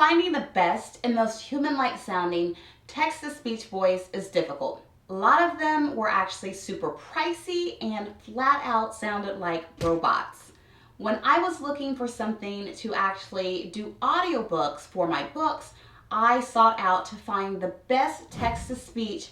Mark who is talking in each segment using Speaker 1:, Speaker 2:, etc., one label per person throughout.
Speaker 1: Finding the best and most human-like sounding text-to-speech voice is difficult. A lot of them were actually super pricey and flat out sounded like robots. When I was looking for something to actually do audiobooks for my books, I sought out to find the best text-to-speech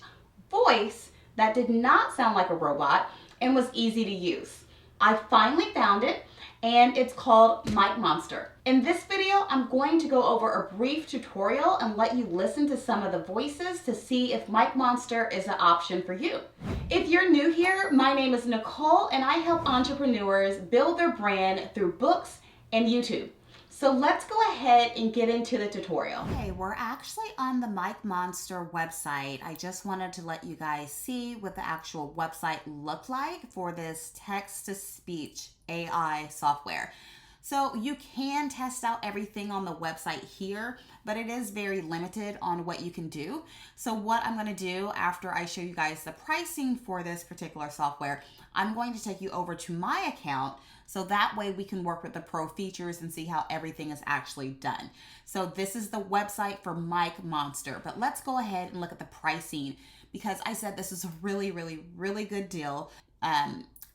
Speaker 1: voice that did not sound like a robot and was easy to use. I finally found it, and it's called MicMonster. In this video, I'm going to go over a brief tutorial and let you listen to some of the voices to see if MicMonster is an option for you. If you're new here, my name is Nicole and I help entrepreneurs build their brand through books and YouTube. So let's go ahead and get into the tutorial. Okay, we're actually on the MicMonster website. I just wanted to let you guys see what the actual website looked like for this text-to-speech AI software. So you can test out everything on the website here, but it is very limited on what you can do. So what I'm going to do after I show you guys the pricing for this particular software, I'm going to take you over to my account so that way we can work with the pro features and see how everything is actually done. So this is the website for MicMonster, but let's go ahead and look at the pricing because I said this is a really good deal.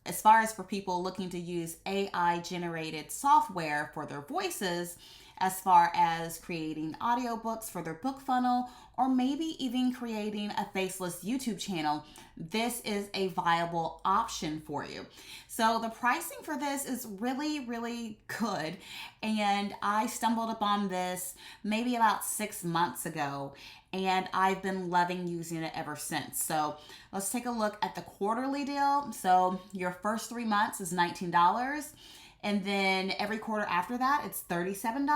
Speaker 1: As far as for people looking to use AI generated software for their voices, as far as creating audiobooks for their book funnel, or maybe even creating a Faceless YouTube channel, this is a viable option for you. So the pricing for this is really good. And I stumbled upon this maybe about 6 months ago, and I've been loving using it ever since. So let's take a look at the quarterly deal. So your first 3 months is $19. And then every quarter after that, it's $37.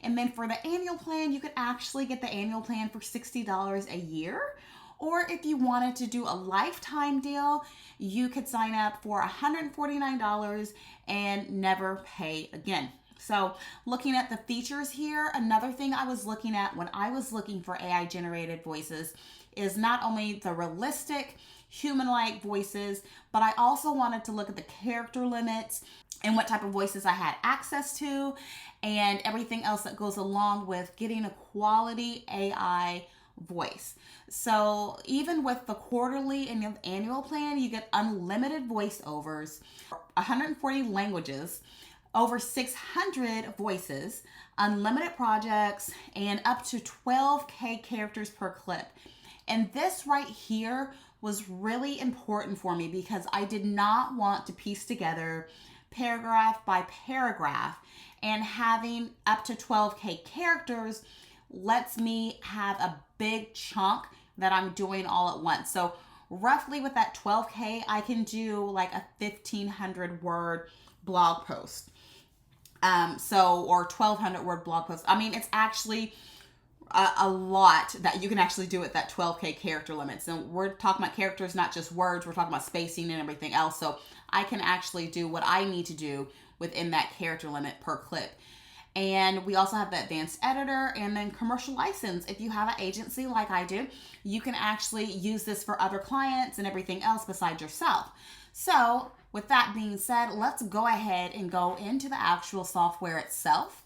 Speaker 1: And then for the annual plan, you could actually get the annual plan for $60 a year. Or if you wanted to do a lifetime deal, you could sign up for $149 and never pay again. So looking at the features here, another thing I was looking at when I was looking for AI generated voices is not only the realistic human-like voices, but I also wanted to look at the character limits and what type of voices I had access to and everything else that goes along with getting a quality AI voice. So even with the quarterly and the annual plan, you get unlimited voiceovers, 140 languages, over 600 voices, unlimited projects, and up to 12K characters per clip. And this right here was really important for me because I did not want to piece together paragraph by paragraph, and having up to 12K characters lets me have a big chunk that I'm doing all at once. So roughly with that 12K, I can do like a 1,500 word blog post. Or 1,200 word blog post. I mean, it's actually a lot that you can actually do at that 12K character limit. So we're talking about characters, not just words. We're talking about spacing and everything else. So I can actually do what I need to do within that character limit per clip. And we also have the advanced editor and then commercial license. If you have an agency like I do, you can actually use this for other clients and everything else besides yourself. So with that being said, let's go ahead and go into the actual software itself.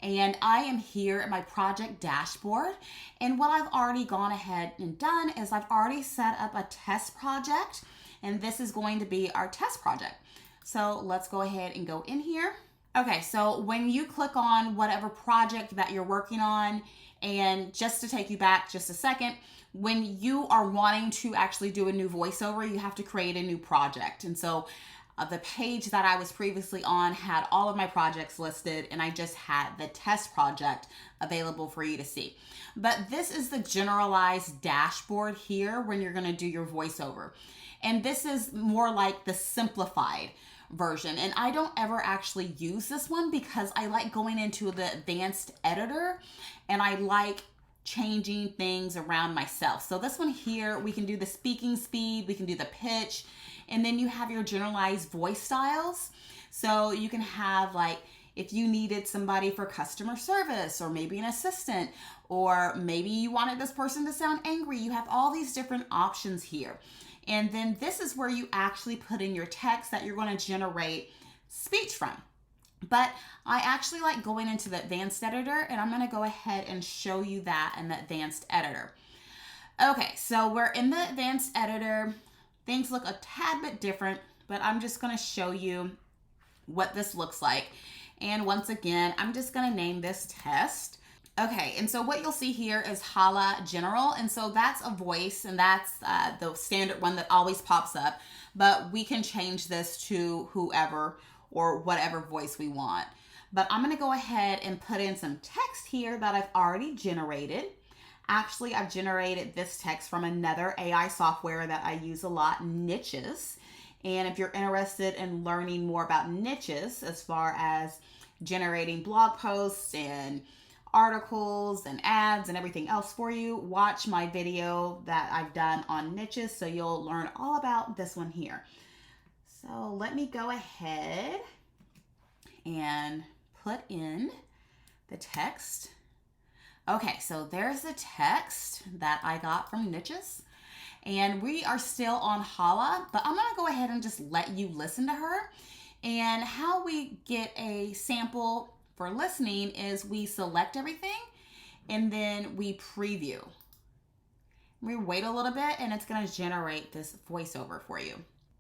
Speaker 1: And I am here at my project dashboard. And what I've already gone ahead and done is I've already set up a test project. And this is going to be our test project. So let's go ahead and go in here. Okay, so when you click on whatever project that you're working on, and just to take you back just a second, when you are wanting to actually do a new voiceover, you have to create a new project. And so the page that I was previously on had all of my projects listed, and I just had the test project available for you to see. But this is the generalized dashboard here when you're going to do your voiceover. And this is more like the simplified version. And I don't ever actually use this one because I like going into the advanced editor and I like changing things around myself. So this one here, we can do the speaking speed, we can do the pitch, and then you have your generalized voice styles. So you can have like, if you needed somebody for customer service or maybe an assistant, or maybe you wanted this person to sound angry, you have all these different options here. And then this is where you actually put in your text that you're going to generate speech from. But I actually like going into the advanced editor, and I'm going to go ahead and show you that in the advanced editor. Okay, so we're in the advanced editor. Things look a tad bit different, but I'm just going to show you what this looks like. And once again, I'm just going to name this test. Okay, and so what you'll see here is Hala General, and so that's a voice, and that's the standard one that always pops up, but we can change this to whoever or whatever voice we want. But I'm going to go ahead and put in some text here that I've already generated. Actually, I've generated this text from another AI software that I use a lot, Niches. And if you're interested in learning more about Niches as far as generating blog posts and articles and ads and everything else for you, watch my video that I've done on Niches, so you'll learn all about this one here. So let me go ahead and put in the text. Okay, so there's the text that I got from Niches, and we are still on Hala, but I'm gonna go ahead and just let you listen to her. And how we get a sample for listening is we select everything and then we preview. We wait a little bit and it's going to generate this voiceover for you.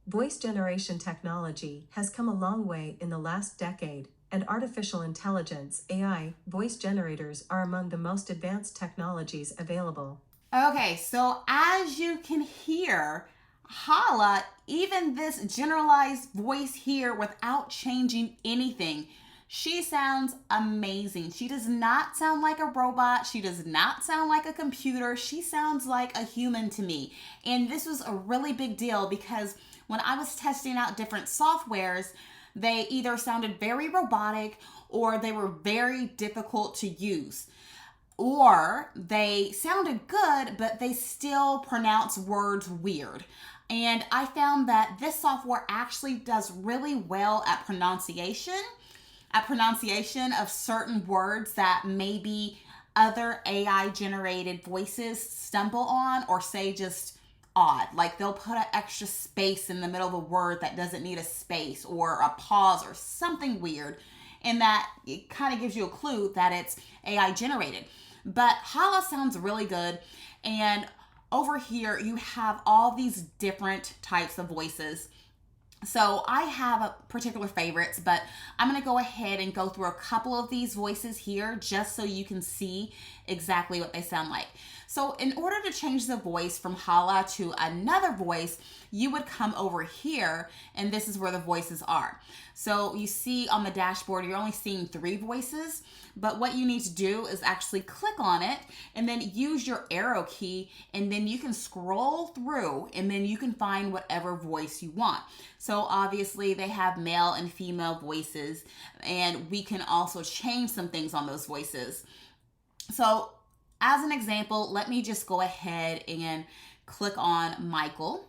Speaker 2: Voice generation technology has come a long way in the last decade, and artificial intelligence, AI, voice generators are among the most advanced technologies available.
Speaker 1: Okay, so as you can hear, Hala, even this generalized voice here without changing anything, she sounds amazing. She does not sound like a robot. She does not sound like a computer. She sounds like a human to me. And this was a really big deal because when I was testing out different softwares, they either sounded very robotic or they were very difficult to use. Or they sounded good, but they still pronounce words weird. And I found that this software actually does really well at pronunciation of certain words that maybe other AI generated voices stumble on or say just odd. Like they'll put an extra space in the middle of a word that doesn't need a space, or a pause or something weird. And that it kind of gives you a clue that it's AI generated. But Hala sounds really good. And over here, you have all these different types of voices. So I have particular favorites, but I'm going to go ahead and go through a couple of these voices here just so you can see exactly what they sound like. So in order to change the voice from Hala to another voice, you would come over here, and this is where the voices are. So you see on the dashboard, you're only seeing 3 voices, but what you need to do is actually click on it and then use your arrow key, and then you can scroll through and then you can find whatever voice you want. So obviously they have male and female voices, and we can also change some things on those voices. So as an example, let me just go ahead and click on Michael.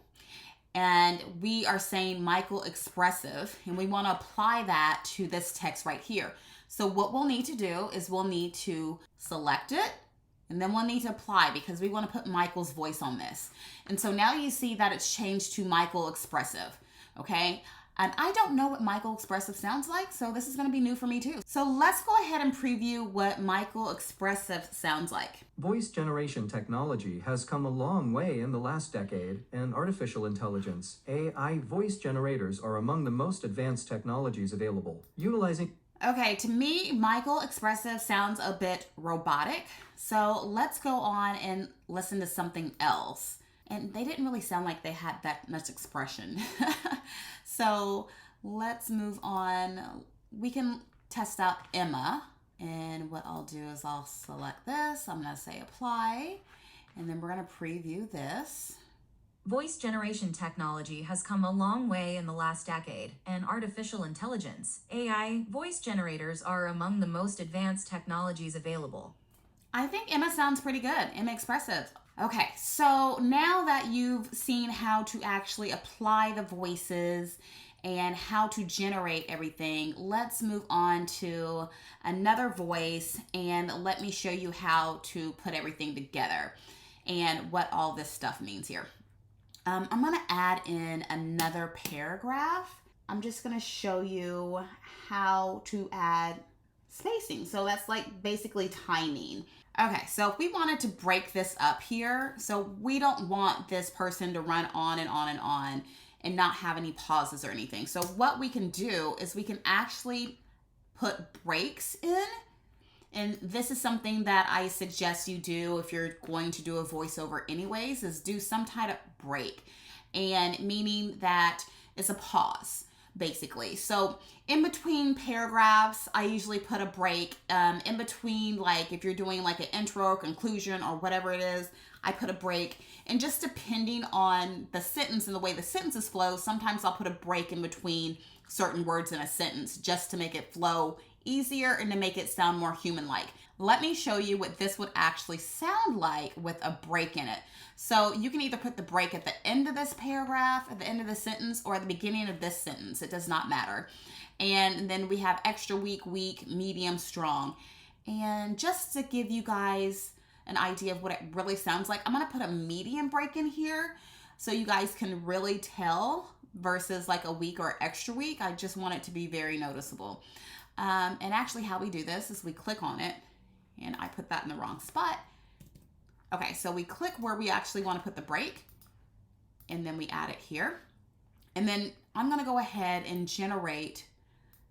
Speaker 1: And we are saying Michael expressive, and we want to apply that to this text right here. So what we'll need to do is we'll need to select it, and then we'll need to apply because we want to put Michael's voice on this. And so now you see that it's changed to Michael expressive, okay? And I don't know what Michael expressive sounds like, so this is going to be new for me too. So let's go ahead and preview what Michael expressive sounds like.
Speaker 3: Voice generation technology has come a long way in the last decade, and artificial intelligence, AI voice generators are among the most advanced technologies available. Utilizing
Speaker 1: Okay, to me, Michael expressive sounds a bit robotic. So let's go on and listen to something else. And they didn't really sound like they had that much expression. So let's move on. We can test out Emma. And what I'll do is I'll select this. I'm going to say apply. And then we're going to preview this.
Speaker 4: Voice generation technology has come a long way in the last decade, and artificial intelligence, AI, voice generators are among the most advanced technologies available.
Speaker 1: I think Emma sounds pretty good. Emma expressive. Okay, so now that you've seen how to actually apply the voices and how to generate everything, let's move on to another voice and let me show you how to put everything together and what all this stuff means here. I'm going to add in another paragraph. I'm just going to show you how to add spacing. So that's like basically timing. Okay, so if we wanted to break this up here, so we don't want this person to run on and on and on and not have any pauses or anything. So what we can do is we can actually put breaks in. And this is something that I suggest you do if you're going to do a voiceover anyways, is do some type of break. And meaning that it's a pause, basically. So in between paragraphs, I usually put a break. In between, like if you're doing like an intro or conclusion or whatever it is, I put a break. And just depending on the sentence and the way the sentences flow, sometimes I'll put a break in between certain words in a sentence just to make it flow easier and to make it sound more human-like. Let me show you what this would actually sound like with a break in it. So you can either put the break at the end of this paragraph, at the end of the sentence, or at the beginning of this sentence. It does not matter. And then we have extra weak, medium, strong. And just to give you guys an idea of what it really sounds like, I'm going to put a medium break in here so you guys can really tell versus like a weak or extra weak. I just want it to be very noticeable. And actually how we do this is we click on it, and I put that in the wrong spot. Okay, so we click where we actually want to put the break, and then we add it here. And then I'm going to go ahead and generate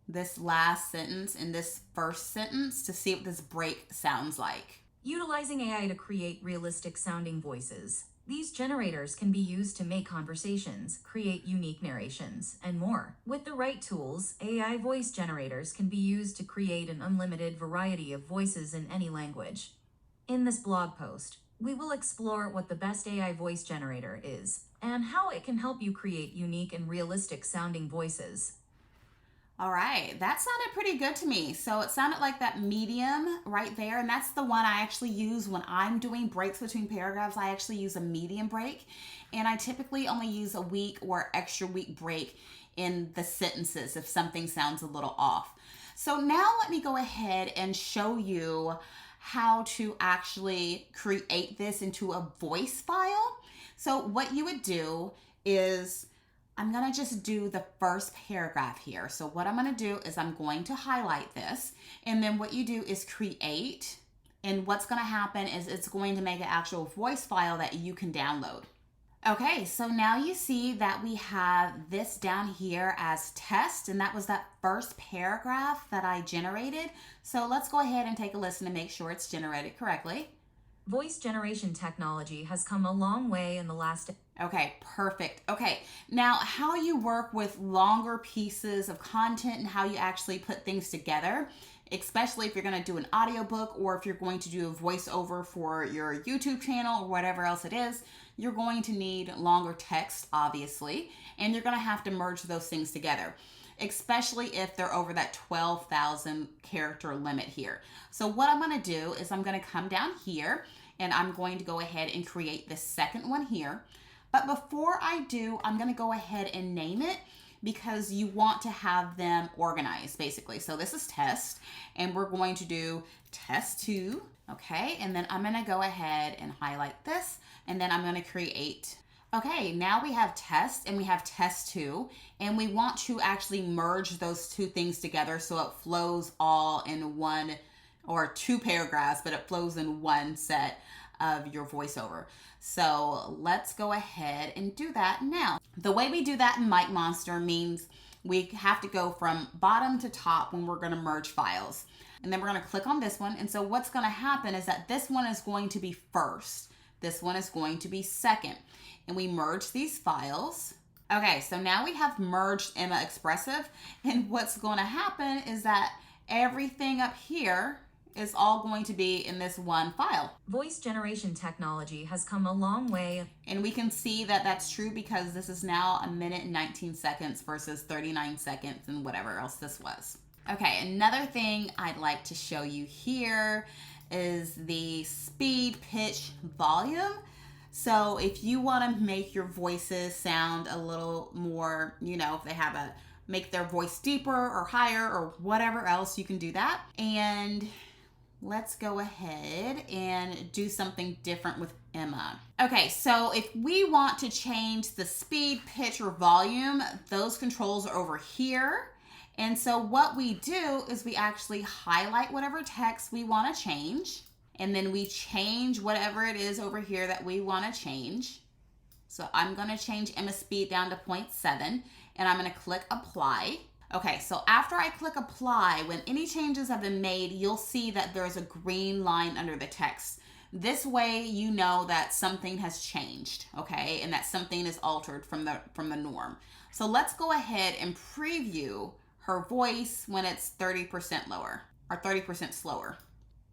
Speaker 1: this last sentence and this first sentence to see what this break sounds like.
Speaker 4: Utilizing AI to create realistic sounding voices. These generators can be used to make conversations, create unique narrations, and more. With the right tools, AI voice generators can be used to create an unlimited variety of voices in any language. In this blog post, we will explore what the best AI voice generator is and how it can help you create unique and realistic sounding voices.
Speaker 1: All right, that sounded pretty good to me. So it sounded like that medium right there, and that's the one I actually use when I'm doing breaks between paragraphs. I actually use a medium break, and I typically only use a weak or extra weak break in the sentences if something sounds a little off. So now let me go ahead and show you how to actually create this into a voice file. So what you would do is, I'm going to just do the first paragraph here. So what I'm going to do is I'm going to highlight this, and then what you do is create, and what's going to happen is it's going to make an actual voice file that you can download. Okay, so now you see that we have this down here as test, and that was that first paragraph that I generated. So let's go ahead and take a listen to make sure it's generated correctly.
Speaker 4: Voice generation technology has come a long way in the last...
Speaker 1: Okay, perfect. Okay, now how you work with longer pieces of content and how you actually put things together, especially if you're going to do an audiobook or if you're going to do a voiceover for your YouTube channel or whatever else it is, you're going to need longer text, obviously, and you're going to have to merge those things together, especially if they're over that 12,000 character limit here. So what I'm going to do is I'm going to come down here and I'm going to go ahead and create the second one here. But before I do, I'm going to go ahead and name it because you want to have them organized, basically. So this is test, and we're going to do test 2, okay? And then I'm going to go ahead and highlight this, and then I'm going to create. Okay, now we have test and we have test 2, and we want to actually merge those two things together so it flows all in one or two paragraphs, but it flows in one set of your voiceover. So let's go ahead and do that now. The way we do that in MicMonster means we have to go from bottom to top when we're going to merge files. And then we're going to click on this one. And so what's going to happen is that this one is going to be first. This one is going to be second. And we merge these files. Okay, so now we have merged Emma Expressive. And what's going to happen is that everything up here is all going to be in this one file.
Speaker 4: Voice generation technology has come a long way.
Speaker 1: And we can see that that's true because this is now 1 minute and 19 seconds versus 39 seconds and whatever else this was. Okay, another thing I'd like to show you here is the speed, pitch, volume. So if you want to make your voices sound a little more, if they have make their voice deeper or higher or whatever else, you can do that. And let's go ahead and do something different with Emma. Okay, so if we want to change the speed, pitch, or volume, those controls are over here. And so what we do is we actually highlight whatever text we want to change, and then we change whatever it is over here that we want to change. So I'm going to change Emma's speed down to 0.7, and I'm going to click apply. Okay, so after I click apply, when any changes have been made, you'll see that there's a green line under the text. This way you know that something has changed, okay, and that something is altered from the norm. So let's go ahead and preview her voice when it's 30% lower or 30% slower.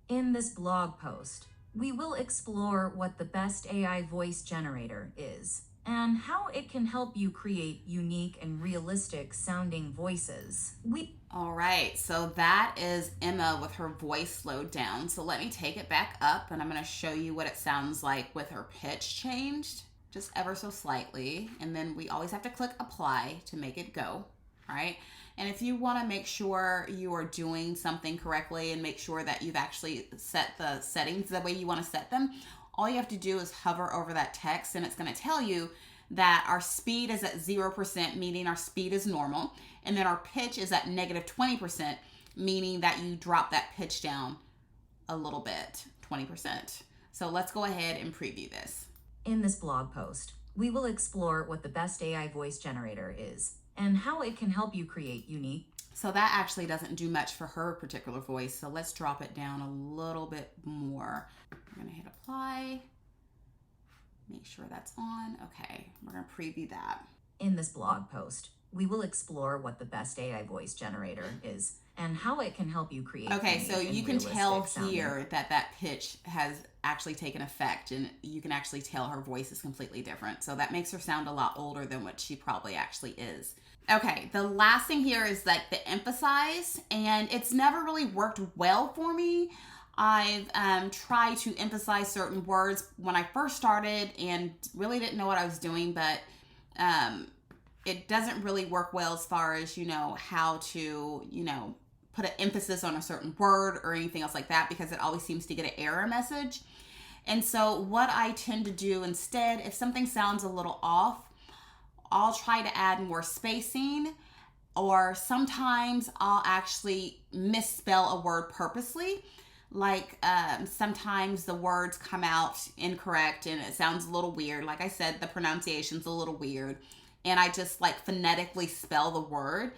Speaker 4: In this blog post, we will explore what the best AI voice generator is and how it can help you create unique and realistic sounding voices.
Speaker 1: All right, so that is Emma with her voice slowed down. So let me take it back up, and I'm going to show you what it sounds like with her pitch changed, just ever so slightly. And then we always have to click apply to make it go, all right? And if you want to make sure you are doing something correctly and make sure that you've actually set the settings the way you want to set them, all you have to do is hover over that text, and it's going to tell you that our speed is at 0%, meaning our speed is normal. And then our pitch is at negative 20%, meaning that you drop that pitch down a little bit, 20%. So let's go ahead and preview this.
Speaker 4: In this blog post, we will explore what the best AI voice generator is and how it can help you create unique.
Speaker 1: So that actually doesn't do much for her particular voice. So let's drop it down a little bit more. We're going to hit apply. Make sure that's on. Okay, we're going to preview that.
Speaker 4: In this blog post, we will explore what the best AI voice generator is and how it can help you create.
Speaker 1: Okay, so you can tell
Speaker 4: sounding.
Speaker 1: here that pitch has actually taken effect, and you can actually tell her voice is completely different. So that makes her sound a lot older than what she probably actually is. Okay, the last thing here is like the emphasize, and it's never really worked well for me. I've tried to emphasize certain words when I first started and really didn't know what I was doing, but it doesn't really work well as far as, how to, put an emphasis on a certain word or anything else like that, because it always seems to get an error message. And so what I tend to do instead, if something sounds a little off, I'll try to add more spacing, or sometimes I'll actually misspell a word purposely. Like sometimes the words come out incorrect and it sounds a little weird. Like I said, the pronunciation's a little weird, and I just like phonetically spell the word,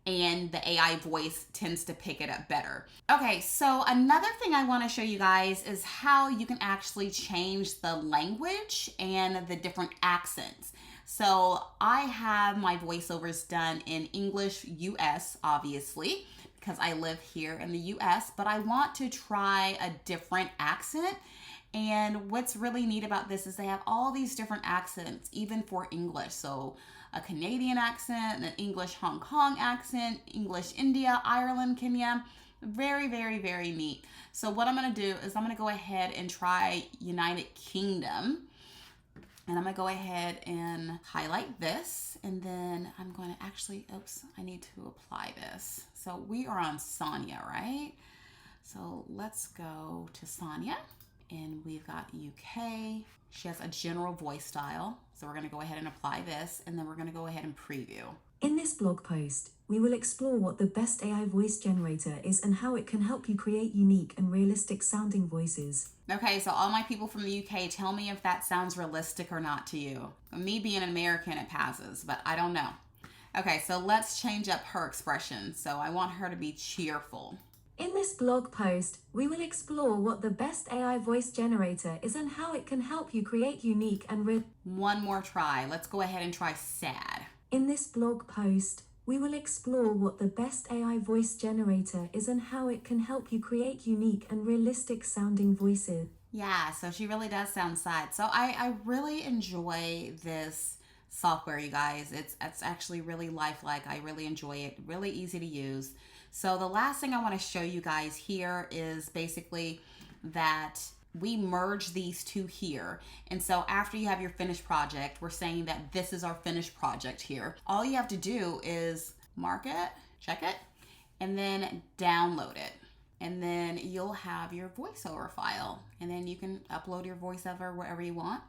Speaker 1: and the AI voice tends to pick it up better. Okay, so another thing I want to show you guys is how you can actually change the language and the different accents. So I have my voiceovers done in English US, obviously, because I live here in the US, but I want to try a different accent. And what's really neat about this is they have all these different accents, even for English. So a Canadian accent, an English Hong Kong accent, English India, Ireland, Kenya. Very, very, very neat. So what I'm going to do is I'm going to go ahead and try United Kingdom. And I'm going to go ahead and highlight this. And then I'm going to actually, I need to apply this. So we are on Sonia, right? So let's go to Sonia. And we've got UK. She has a general voice style. So we're going to go ahead and apply this. And then we're going to go ahead and preview.
Speaker 2: In this blog post, we will explore what the best AI voice generator is and how it can help you create unique and realistic sounding voices.
Speaker 1: Okay, so all my people from the UK, tell me if that sounds realistic or not to you. Me being an American, it passes, but I don't know. Okay, so let's change up her expression. So I want her to be cheerful.
Speaker 2: In this blog post, we will explore what the best AI voice generator is and how it can help you create unique and
Speaker 1: One more try. Let's go ahead and try sad.
Speaker 2: In this blog post, we will explore what the best AI voice generator is and how it can help you create unique and realistic sounding voices.
Speaker 1: Yeah, so she really does sound sad. So I really enjoy this software, you guys. It's actually really lifelike. I really enjoy it. Really easy to use. So the last thing I want to show you guys here is basically that we merge these two here. And so after you have your finished project, we're saying that this is our finished project here. All you have to do is mark it, check it, and then download it. and then you'll have your voiceover file, and then you can upload your voiceover wherever you want.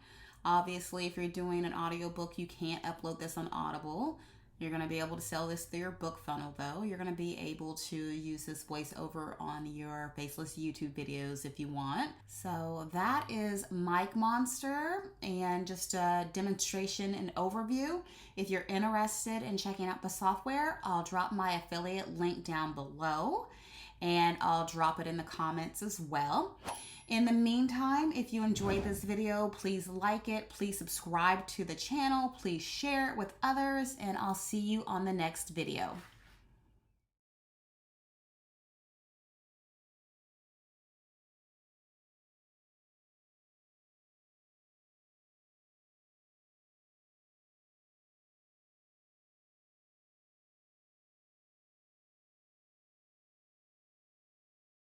Speaker 1: Obviously, if you're doing an audiobook, you can't upload this on Audible. You're going to be able to sell this through your book funnel, though. You're going to be able to use this voiceover on your Faceless YouTube videos if you want. So that is MicMonster, and just a demonstration and overview. If you're interested in checking out the software, I'll drop my affiliate link down below, and I'll drop it in the comments as well. In the meantime, if you enjoyed this video, please like it, please subscribe to the channel, please share it with others, and I'll see you on the next video.